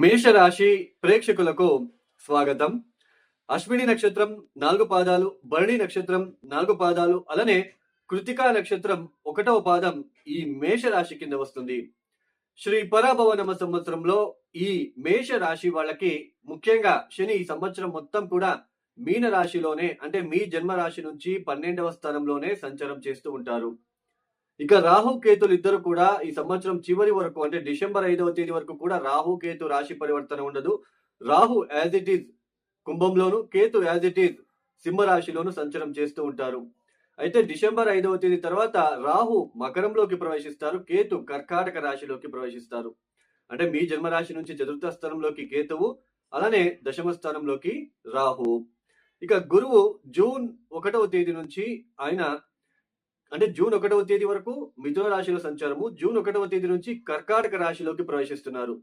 మేషరాశి ప్రేక్షకులకు స్వాగతం. అశ్విని నక్షత్రం 4 పాదాలు, భరణి నక్షత్రం 4 పాదాలు, అలానే కృతికా నక్షత్రం 1వ పాదం ఈ మేషరాశి కింద వస్తుంది. శ్రీ పరాభవనామ సంవత్సరంలో ఈ మేషరాశి వాళ్ళకి ముఖ్యంగా శని ఈ సంవత్సరం మొత్తం కూడా మీన రాశిలోనే, అంటే మీ జన్మ రాశి నుంచి 12వ స్థానంలోనే సంచారం చేస్తూ ఉంటారు. ఇక రాహు కేతులు ఇద్దరు కూడా ఈ సంవత్సరం చివరి వరకు, అంటే డిసెంబర్ 5వ తేదీ వరకు కూడా రాహు కేతు రాశి పరివర్తన ఉండదు. రాహు యాజ్ ఇట్ ఈజ్ కుంభంలోను, కేతు యాజ్ ఇట్ ఈజ్ సింహరాశిలోను సంచారం చేస్తూ ఉంటారు. అయితే డిసెంబర్ 5వ తేదీ తర్వాత రాహు మకరంలోకి ప్రవేశిస్తారు, కేతు కర్కాటక రాశిలోకి ప్రవేశిస్తారు. అంటే మీ జన్మరాశి నుంచి చతుర్థ స్థానంలోకి కేతువు, అలానే దశమ స్థానంలోకి రాహు. ఇక గురువు జూన్ 1వ తేదీ నుంచి ఆయన, అంటే జూన్ 1వ తేదీ వరకు మిథున రాశిలో సంచారము, జూన్ 1వ తేదీ నుంచి కర్కాటక రాశిలోకి ప్రవేశిస్తున్నారు.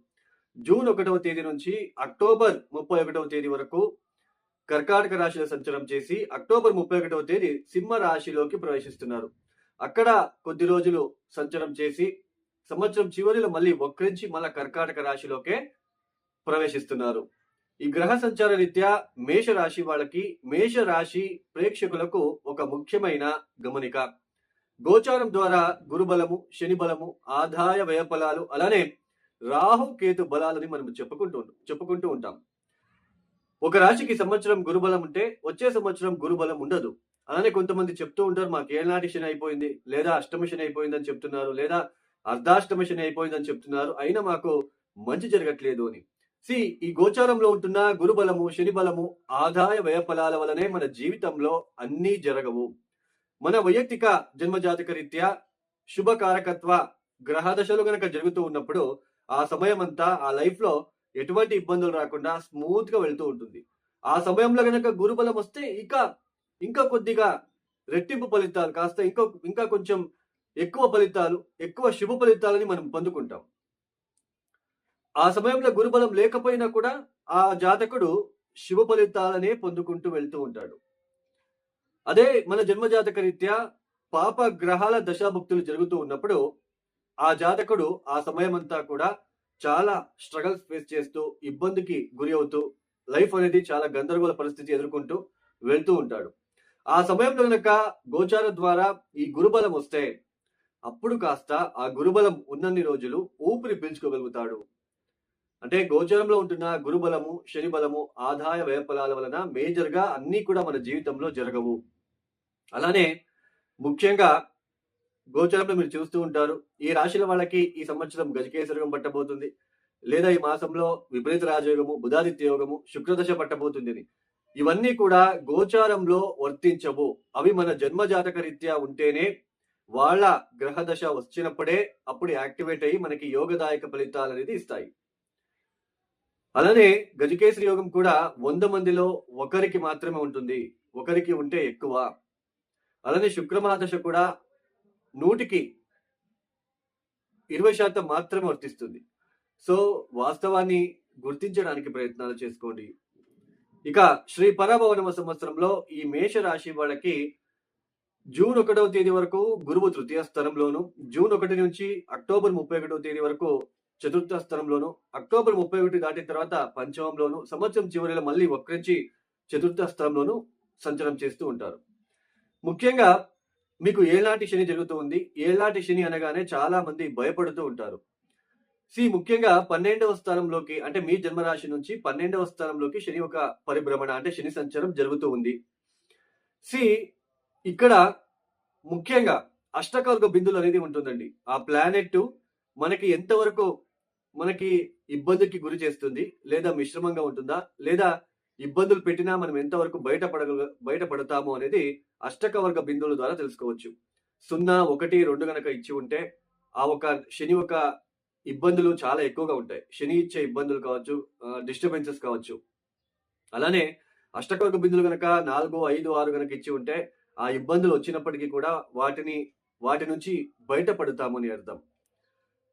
జూన్ 1వ తేదీ నుంచి అక్టోబర్ 31వ తేదీ వరకు కర్కాటక రాశిలో సంచారం చేసి అక్టోబర్ 31వ తేదీ సింహ రాశిలోకి ప్రవేశిస్తున్నారు. అక్కడ కొద్ది రోజులు సంచారం చేసి సంవత్సరం చివరిలో మళ్ళీ వక్రించి మళ్ళీ కర్కాటక రాశిలోకే ప్రవేశిస్తున్నారు. ఈ గ్రహ సంచార రీత్యా మేషరాశి వాళ్ళకి, మేషరాశి ప్రేక్షకులకు ఒక ముఖ్యమైన గమనిక. గోచారం ద్వారా గురుబలము, శని బలము, ఆదాయ వ్యయ ఫలాలు, అలానే రాహు కేతు బలాలని మనం చెప్పుకుంటూ ఉంటాం. ఒక రాశికి సంవత్సరం గురుబలం ఉంటే వచ్చే సంవత్సరం గురుబలం ఉండదు. అలానే కొంతమంది చెప్తూ ఉంటారు, మాకు ఏనాటి శని అయిపోయింది, లేదా అష్టమ శని అయిపోయిందని చెప్తున్నారు, లేదా అర్ధాష్టమ శని అయిపోయిందని చెప్తున్నారు, అయినా మాకు మంచి జరగట్లేదు అని. ఈ గోచారంలో ఉంటున్న గురుబలము, శని బలము, ఆదాయ వ్యయ ఫలాల వలనే మన జీవితంలో అన్నీ జరగవు. మన వైయక్తిక జన్మజాతక రీత్యా శుభకారకత్వ గ్రహదశలు గనక జరుగుతూ ఉన్నప్పుడు ఆ సమయం అంతా ఆ లైఫ్ లో ఎటువంటి ఇబ్బందులు రాకుండా స్మూత్ గా వెళ్తూ ఉంటుంది. ఆ సమయంలో గనక గురుబలం వస్తే ఇంకా కొద్దిగా రెట్టింపు ఫలితాలు, కాస్త ఇంకా కొంచెం ఎక్కువ ఫలితాలు, ఎక్కువ శుభ ఫలితాలని మనం పొందుకుంటాం. ఆ సమయంలో గురుబలం లేకపోయినా కూడా ఆ జాతకుడు శుభ ఫలితాలనే పొందుకుంటూ వెళ్తూ ఉంటాడు. అదే మన జన్మజాతక రీత్యా పాప గ్రహాల దశాభుక్తులు జరుగుతూ ఉన్నప్పుడు ఆ జాతకుడు ఆ సమయం అంతా కూడా చాలా స్ట్రగల్స్ ఫేస్ చేస్తూ, ఇబ్బందికి గురి అవుతూ, లైఫ్ అనేది చాలా గందరగోళ పరిస్థితి ఎదుర్కొంటూ వెళ్తూ ఉంటాడు. ఆ సమయంలో కనుక గోచార ద్వారా ఈ గురుబలం వస్తే అప్పుడు కాస్త ఆ గురుబలం ఉన్నన్ని రోజులు ఊపిరి పీల్చుకోగలుగుతాడు. అంటే గోచరంలో ఉంటున్న గురుబలము, శని బలము, ఆదాయ వ్యయ ఫలాల వలన మేజర్ గా అన్ని కూడా మన జీవితంలో జరగవు. అలానే ముఖ్యంగా గోచరంలో మీరు చూస్తూ ఉంటారు, ఈ రాశుల వాళ్ళకి ఈ సంవత్సరం గజకేసరిగం పట్టబోతుంది, లేదా ఈ మాసంలో విపరీత రాజయోగము, బుధాదిత్య యోగము, శుక్రదశ పట్టబోతుంది. ఇవన్నీ కూడా గోచారంలో వర్తించవు. అవి మన జన్మజాతక రీత్యా ఉంటేనే, వాళ్ళ గ్రహదశ వచ్చినప్పుడే అప్పుడు యాక్టివేట్ అయ్యి మనకి యోగదాయక ఫలితాలు అనేది ఇస్తాయి. అలానే గజకేసరి యోగం కూడా 100 మందిలో ఒకరికి మాత్రమే ఉంటుంది, ఒకరికి ఉంటే ఎక్కువ. అలానే శుక్రమహాదశ కూడా 100కి 20% మాత్రమే వర్తిస్తుంది. సో వాస్తవాన్ని గుర్తించడానికి ప్రయత్నాలు చేసుకోండి. ఇక శ్రీ పరాభవనామ సంవత్సరంలో ఈ మేషరాశి వాళ్ళకి జూన్ 1వ తేదీ వరకు గురువు తృతీయ స్థానంలోను, జూన్ 1 నుంచి అక్టోబర్ 31వ తేదీ వరకు చతుర్థ స్థానంలోను, అక్టోబర్ 31 దాటిన తర్వాత పంచమంలోను, సంవత్సరం చివరిలో మళ్ళీ వక్రించి చతుర్థ స్థానంలోను సంచారం చేస్తూ ఉంటారు. ముఖ్యంగా మీకు ఏళ్ళనాటి శని జరుగుతూ ఉంది. ఏళ్ళనాటి శని అనగానే చాలా మంది భయపడుతూ ఉంటారు. ముఖ్యంగా 12వ స్థానంలోకి, అంటే మీ జన్మరాశి నుంచి 12వ స్థానంలోకి శని ఒక పరిభ్రమణ, అంటే శని సంచారం జరుగుతూ ఉంది. ఇక్కడ ముఖ్యంగా అష్టకవర్గ బిందులు అనేది ఉంటుందండి. ఆ ప్లానెట్ మనకి ఎంతవరకు మనకి ఇబ్బందికి గురి చేస్తుంది, లేదా మిశ్రమంగా ఉంటుందా, లేదా ఇబ్బందులు పెట్టినా మనం ఎంతవరకు బయటపడతాము అనేది అష్టకవర్గ బిందువుల ద్వారా తెలుసుకోవచ్చు. 0, 1, 2 గనక ఇచ్చి ఉంటే ఆ ఒక శని ఒక ఇబ్బందులు చాలా ఎక్కువగా ఉంటాయి. శని ఇచ్చే ఇబ్బందులు కావచ్చు, డిస్టర్బెన్సెస్ కావచ్చు. అలానే అష్టకవర్గ బిందులు గనక 4, 5, 6 గనక ఇచ్చి ఉంటే ఆ ఇబ్బందులు వచ్చినప్పటికీ కూడా వాటి నుంచి బయటపడతాము అని అర్థం.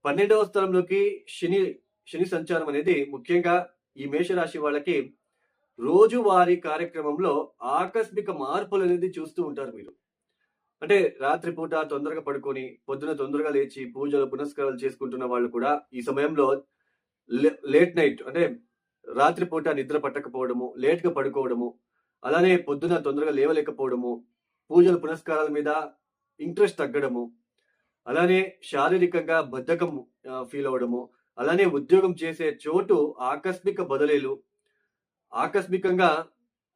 12వ స్థలంలోకి శని సంచారం అనేది ముఖ్యంగా ఈ మేషరాశి వాళ్ళకి రోజువారీ కార్యక్రమంలో ఆకస్మిక మార్పులు అనేది చూస్తూ ఉంటారు మీరు. అంటే రాత్రిపూట తొందరగా పడుకొని పొద్దున తొందరగా లేచి పూజలు పునస్కారాలు చేసుకుంటున్న వాళ్ళు కూడా ఈ సమయంలో లేట్ నైట్ అంటే రాత్రిపూట నిద్ర పట్టకపోవడము, లేట్‌గా పడుకోవడము, అలానే పొద్దున తొందరగా లేవలేకపోవడము, పూజలు పునస్కారాల మీద ఇంట్రెస్ట్ తగ్గడము, అలానే శారీరకంగా బద్ధకం ఫీల్ అవ్వడము, అలానే ఉద్యోగం చేసే చోటు ఆకస్మిక బదిలీలు, ఆకస్మికంగా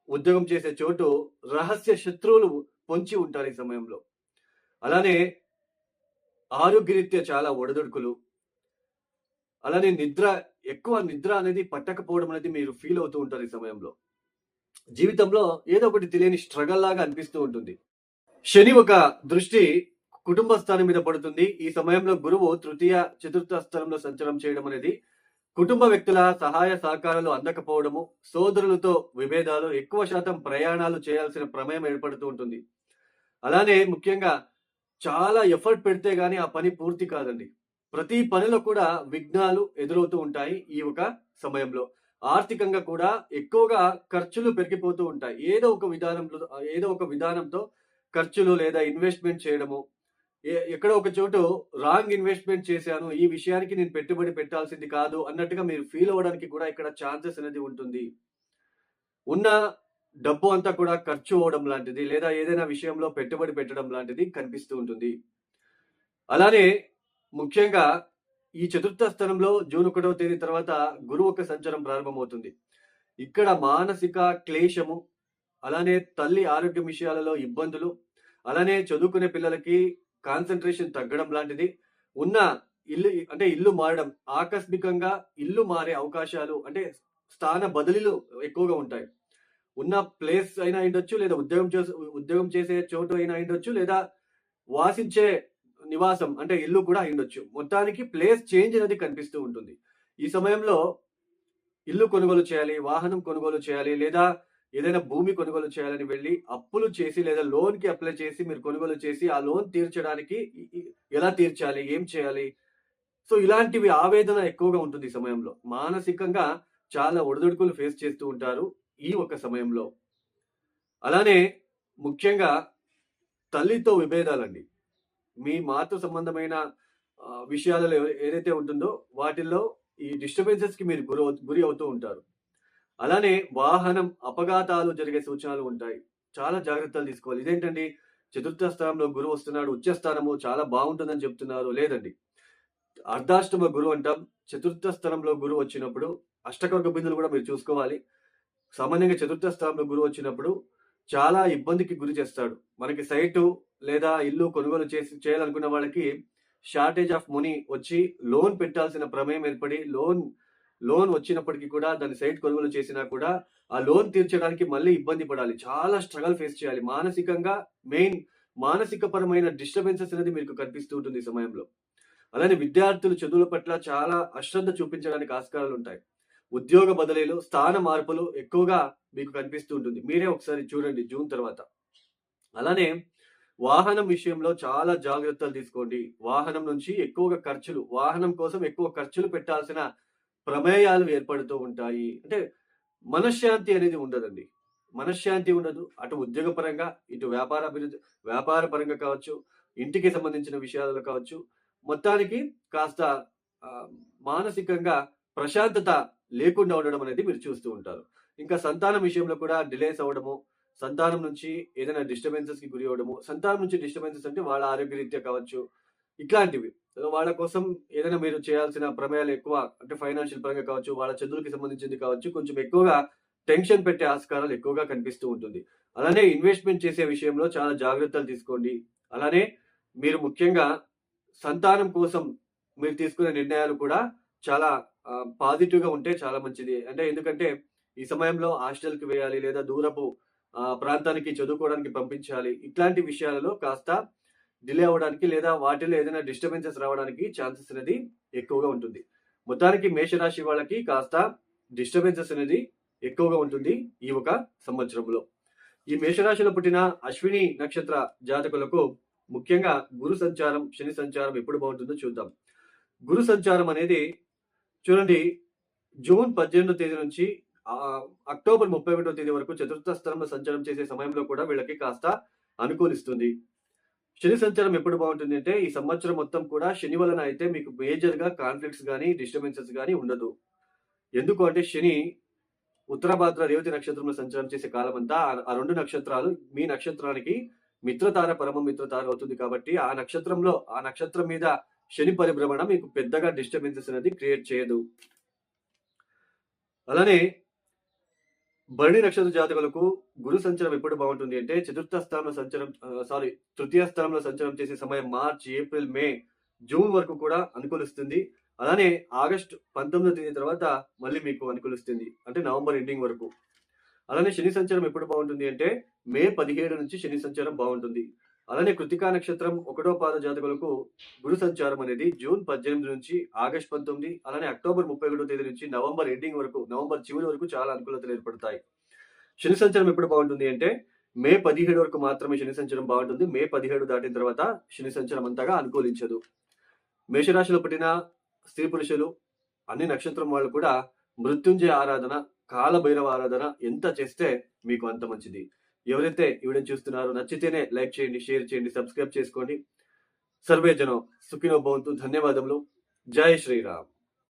ఉద్యోగం చేసే చోటు రహస్య శత్రువులు పొంచి ఉంటారు ఈ సమయంలో. అలానే ఆరోగ్యరీత్యా చాలా ఒడిదుడుకులు, అలానే ఎక్కువ నిద్ర అనేది పట్టకపోవడం అనేది మీరు ఫీల్ అవుతూ ఉంటారు ఈ సమయంలో. జీవితంలో ఏదో ఒకటి తెలియని స్ట్రగల్ లాగా అనిపిస్తూ ఉంటుంది. శని ఒక దృష్టి కుటుంబ స్థానం మీద పడుతుంది. ఈ సమయంలో గురువు తృతీయ, చతుర్థ స్థలంలో సంచారం చేయడం అనేది కుటుంబ వ్యక్తుల సహాయ సహకారాలు అందకపోవడము, సోదరులతో విభేదాలు, ఎక్కువ శాతం ప్రయాణాలు చేయాల్సిన ప్రమేయం ఏర్పడుతూ ఉంటుంది. అలానే ముఖ్యంగా చాలా ఎఫర్ట్ పెడితే గానీ ఆ పని పూర్తి కాదండి. ప్రతి పనిలో కూడా విఘ్నాలు ఎదురవుతూ ఉంటాయి ఈ ఒక సమయంలో. ఆర్థికంగా కూడా ఎక్కువగా ఖర్చులు పెరిగిపోతూ ఉంటాయి. ఏదో ఒక విధానంతో ఖర్చులు లేదా ఇన్వెస్ట్‌మెంట్ చేయడము, ఎక్కడో ఒక చోటు రాంగ్ ఇన్వెస్ట్‌మెంట్ చేశాను. ఈ విషయానికి నేను పెట్టుబడి పెట్టాల్సింది కాదు అన్నట్టుగా మీరు ఫీల్ అవ్వడానికి కూడా ఇక్కడ ఛాన్సెస్ అనేది ఉంటుంది. ఉన్న డబ్బు అంతా కూడా ఖర్చు అవ్వడం లాంటిది లేదా ఏదైనా విషయంలో పెట్టుబడి పెట్టడం లాంటిది కనిపిస్తూ ఉంటుంది. అలానే ముఖ్యంగా ఈ చతుర్థ స్థానంలో జూన్ 1వ తేదీ తర్వాత గురువు యొక్క సంచారం ప్రారంభమవుతుంది. ఇక్కడ మానసిక క్లేశము, అలానే తల్లి ఆరోగ్యం విషయాలలో ఇబ్బందులు, అలానే చదువుకునే పిల్లలకి కాన్సంట్రేషన్ తగ్గడం లాంటిది, ఉన్న ఇల్లు మారడం, ఆకస్మికంగా ఇల్లు మారే అవకాశాలు అంటే స్థాన బదిలీలు ఎక్కువగా ఉంటాయి. ఉన్న ప్లేస్ అయినా అయ్యుండొచ్చు, లేదా ఉద్యోగం చేసే చోటు అయినా అయ్యుండొచ్చు, లేదా వాసించే నివాసం అంటే ఇల్లు కూడా అయ్యుండొచ్చు. మొత్తానికి ప్లేస్ చేంజ్ అనేది కనిపిస్తూ ఉంటుంది. ఈ సమయంలో ఇల్లు కొనుగోలు చేయాలి, వాహనం కొనుగోలు చేయాలి, లేదా ఏదైనా భూమి కొనుగోలు చేయాలని వెళ్ళి అప్పులు చేసి లేదా లోన్‌కి అప్లై చేసి మీరు కొనుగోలు చేసి ఆ లోన్ తీర్చడానికి ఎలా తీర్చాలి? ఏం చేయాలి? సో, ఇలాంటివి ఆవేదన ఎక్కువగా ఉంటుంది ఈ సమయంలో. మానసికంగా చాలా ఒడిదుడుకులు ఫేస్ చేస్తూ ఉంటారు ఈ ఒక సమయంలో. అలానే ముఖ్యంగా తల్లితో విభేదాలండి. మీ మాతృ సంబంధమైన విషయాలలో ఏదైతే ఉంటుందో వాటిల్లో ఈ డిస్టర్బెన్సెస్‌కి మీరు గురి అవుతూ ఉంటారు. అలానే వాహనం అపఘాతాలు జరిగే సూచనలు ఉంటాయి. చాలా జాగ్రత్తలు తీసుకోవాలి. ఇదేంటండి చతుర్థ స్థానంలో గురువు వస్తున్నాడు, ఉచ్చ స్థానము చాలా బాగుంటుందని చెప్తున్నారు. లేదండి. అర్ధాష్టమ గురువు అంటాం. చతుర్థ స్థానంలో గురువు వచ్చినప్పుడు అష్టకవర్గ బిందువులు కూడా మీరు చూసుకోవాలి. సామాన్యంగా చతుర్థ స్థానంలో గురువు వచ్చినప్పుడు చాలా ఇబ్బందికి గురి చేస్తాడు. మనకి సైటు లేదా ఇల్లు కొనుగోలు చేయాలనుకున్న వాళ్ళకి షార్టేజ్ ఆఫ్ మనీ వచ్చి లోన్ పెట్టాల్సిన ప్రమేయం ఏర్పడి లోన్ వచ్చినప్పటికీ కూడా దాని సైట్ కొనుగోలు చేసినా కూడా ఆ లోన్ తీర్చడానికి మళ్ళీ ఇబ్బంది పడాలి. చాలా స్ట్రగల్ ఫేస్ చేయాలి. మానసికంగా మానసిక పరమైన డిస్టర్బెన్సెస్ అనేది మీకు కనిపిస్తూ ఉంటుంది ఈ సమయంలో. అలానే విద్యార్థులు చదువుల పట్ల చాలా అశ్రద్ధ చూపించడానికి ఆస్కారాలు ఉంటాయి. ఉద్యోగ బదిలీలు, స్థాన మార్పులు ఎక్కువగా మీకు కనిపిస్తూ ఉంటుంది. మీరే ఒకసారి చూడండి జూన్ తర్వాత. అలానే వాహనం విషయంలో చాలా జాగ్రత్తలు తీసుకోండి. వాహనం నుంచి వాహనం కోసం ఎక్కువ ఖర్చులు పెట్టాల్సిన ప్రమేయాలు ఏర్పడుతూ ఉంటాయి. అంటే మనశ్శాంతి అనేది ఉండదండి. మనశ్శాంతి ఉండదు. అటు ఉద్యోగపరంగా, ఇటు వ్యాపార పరంగా కావచ్చు, ఇంటికి సంబంధించిన విషయాలలో కావచ్చు. మొత్తానికి కాస్త మానసికంగా ప్రశాంతత లేకుండా ఉండడం అనేది మీరు చూస్తూ ఉంటారు. ఇంకా సంతానం విషయంలో కూడా డిలేస్ అవ్వడము, సంతానం నుంచి ఏదైనా డిస్టర్బెన్సెస్‌కి గురి అవ్వడము, సంతానం నుంచి డిస్టర్బెన్సెస్ అంటే వాళ్ళ ఆరోగ్యరీత్యా కావచ్చు, ఇట్లాంటివి. వాళ్ళ కోసం ఏదైనా మీరు చేయాల్సిన ప్రమేయాలు ఎక్కువ అంటే ఫైనాన్షియల్ పరంగా కావచ్చు, వాళ్ళ చదువులకి సంబంధించింది కావచ్చు, కొంచెం ఎక్కువగా టెన్షన్ పెట్టే ఆస్కారాలు ఎక్కువగా కనిపిస్తూ ఉంటుంది. అలానే ఇన్వెస్ట్‌మెంట్ చేసే విషయంలో చాలా జాగ్రత్తలు తీసుకోండి. అలానే మీరు ముఖ్యంగా సంతానం కోసం మీరు తీసుకునే నిర్ణయాలు కూడా చాలా పాజిటివ్‌గా ఉంటే చాలా మంచిది. అంటే ఎందుకంటే ఈ సమయంలో హాస్టల్‌కి వేయాలి లేదా దూరపు ప్రాంతానికి చదువుకోవడానికి పంపించాలి. ఇట్లాంటి విషయాలలో కాస్త డిలే అవ్వడానికి లేదా వాటిలో ఏదైనా డిస్టర్బెన్సెస్ రావడానికి ఛాన్సెస్ అనేది ఎక్కువగా ఉంటుంది. మొత్తానికి మేషరాశి వాళ్ళకి కాస్త డిస్టర్బెన్సెస్ అనేది ఎక్కువగా ఉంటుంది ఈ ఒక సంవత్సరంలో. ఈ మేషరాశిలో పుట్టిన అశ్విని నక్షత్ర జాతకులకు ముఖ్యంగా గురు సంచారం, శని సంచారం ఎప్పుడు బాగుంటుందో చూద్దాం. గురు సంచారం అనేది చూడండి జూన్ 18వ తేదీ నుంచి అక్టోబర్ 31వ తేదీ వరకు చతుర్థ స్థానంలో సంచారం చేసే సమయంలో కూడా వీళ్ళకి కాస్త అనుకూలిస్తుంది. శని సంచారం ఎప్పుడు బాగుంటుంది అంటే ఈ సంవత్సరం మొత్తం కూడా శని వలన అయితే మీకు మేజర్ గా కాన్ఫ్లిక్ట్స్ గానీ డిస్టర్బెన్సెస్ గానీ ఉండదు. ఎందుకు అంటే శని ఉత్తరాభాద్ర రేవతి నక్షత్రంలో సంచారం చేసే కాలం అంతా ఆ రెండు నక్షత్రాలు మీ నక్షత్రానికి మిత్రతార పరమ మిత్రతార అవుతుంది కాబట్టి ఆ నక్షత్రం మీద శని పరిభ్రమణ మీకు పెద్దగా డిస్టర్బెన్సెస్ అనేది క్రియేట్ చేయదు. అలానే భరణి నక్షత్ర జాతకులకు గురు సంచారం ఎప్పుడు బాగుంటుంది అంటే చతుర్థ స్థానంలో సంచారం తృతీయ స్థానంలో సంచారం చేసే సమయం మార్చి, ఏప్రిల్, మే, జూన్ వరకు కూడా అనుకూలిస్తుంది. అలానే ఆగస్టు 19వ తేదీ తర్వాత మళ్ళీ మీకు అనుకూలిస్తుంది, అంటే నవంబర్ ఎండింగ్ వరకు. అలానే శని సంచారం ఎప్పుడు బాగుంటుంది అంటే మే 17 నుంచి శని సంచారం బాగుంటుంది. అలానే కృతికా నక్షత్రం 1వ పాద జాతకులకు గురు సంచారం అనేది జూన్ 18 నుంచి ఆగస్ట్ 19, అలానే అక్టోబర్ 31వ తేదీ నుంచి నవంబర్ ఎండింగ్ వరకు, నవంబర్ చివరి వరకు చాలా అనుకూలతలు ఏర్పడతాయి. శని సంచారం ఎప్పుడు బాగుంటుంది అంటే మే 17 వరకు మాత్రమే శని సంచారం బాగుంటుంది. మే 17 దాటిన తర్వాత శని సంచారం అంతగా అనుకూలించదు. మేషరాశిలో పుట్టిన స్త్రీ పురుషులు అన్ని నక్షత్రం వాళ్ళు కూడా మృత్యుంజయ ఆరాధన, కాలభైరవ ఆరాధన ఎంత చేస్తే మీకు అంత మంచిది. ఎవరైతే ఈ వీడియో చూస్తున్నారో నచ్చితేనే లైక్ చేయండి, షేర్ చేయండి, సబ్స్క్రైబ్ చేసుకోండి. సర్వే జనం సుఖినో భవంతు. ధన్యవాదములు. జై శ్రీరామ్.